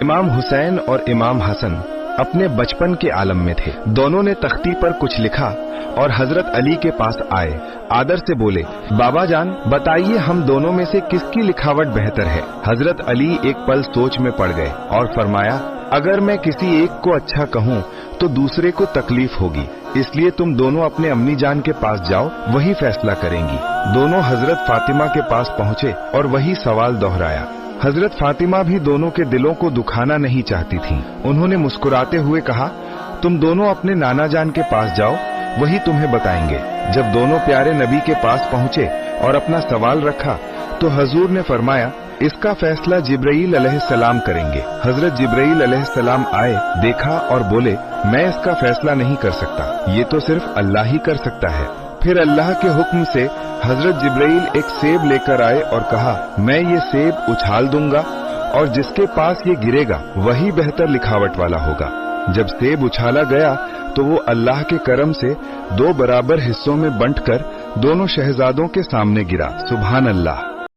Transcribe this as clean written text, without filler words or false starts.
इमाम हुसैन और इमाम हसन अपने बचपन के आलम में थे। दोनों ने तख्ती पर कुछ लिखा और हजरत अली के पास आए। आदर से बोले, बाबा जान बताइए हम दोनों में से किसकी लिखावट बेहतर है। हजरत अली एक पल सोच में पड़ गए और फरमाया, अगर मैं किसी एक को अच्छा कहूँ तो दूसरे को तकलीफ होगी, इसलिए तुम दोनों अपने अम्मी जान के पास जाओ, वही फैसला करेंगी। दोनों हजरत फातिमा के पास पहुँचे और वही सवाल दोहराया। हजरत फातिमा भी दोनों के दिलों को दुखाना नहीं चाहती थीं। उन्होंने मुस्कुराते हुए कहा, तुम दोनों अपने नाना जान के पास जाओ, वही तुम्हें बताएंगे। जब दोनों प्यारे नबी के पास पहुंचे और अपना सवाल रखा तो हजूर ने फरमाया, इसका फैसला जिब्राईल अलैहिस्सलाम करेंगे। हजरत जिब्राईल अलैहिस्सलाम आए, देखा और बोले, मैं इसका फैसला नहीं कर सकता, ये तो सिर्फ अल्लाह ही कर सकता है। फिर अल्लाह के हुक्म से हजरत जिब्राईल एक सेब लेकर आए और कहा, मैं ये सेब उछाल दूंगा और जिसके पास ये गिरेगा वही बेहतर लिखावट वाला होगा। जब सेब उछाला गया तो वो अल्लाह के करम से 2 बराबर हिस्सों में बंटकर दोनों शहजादों के सामने गिरा। सुभान अल्लाह।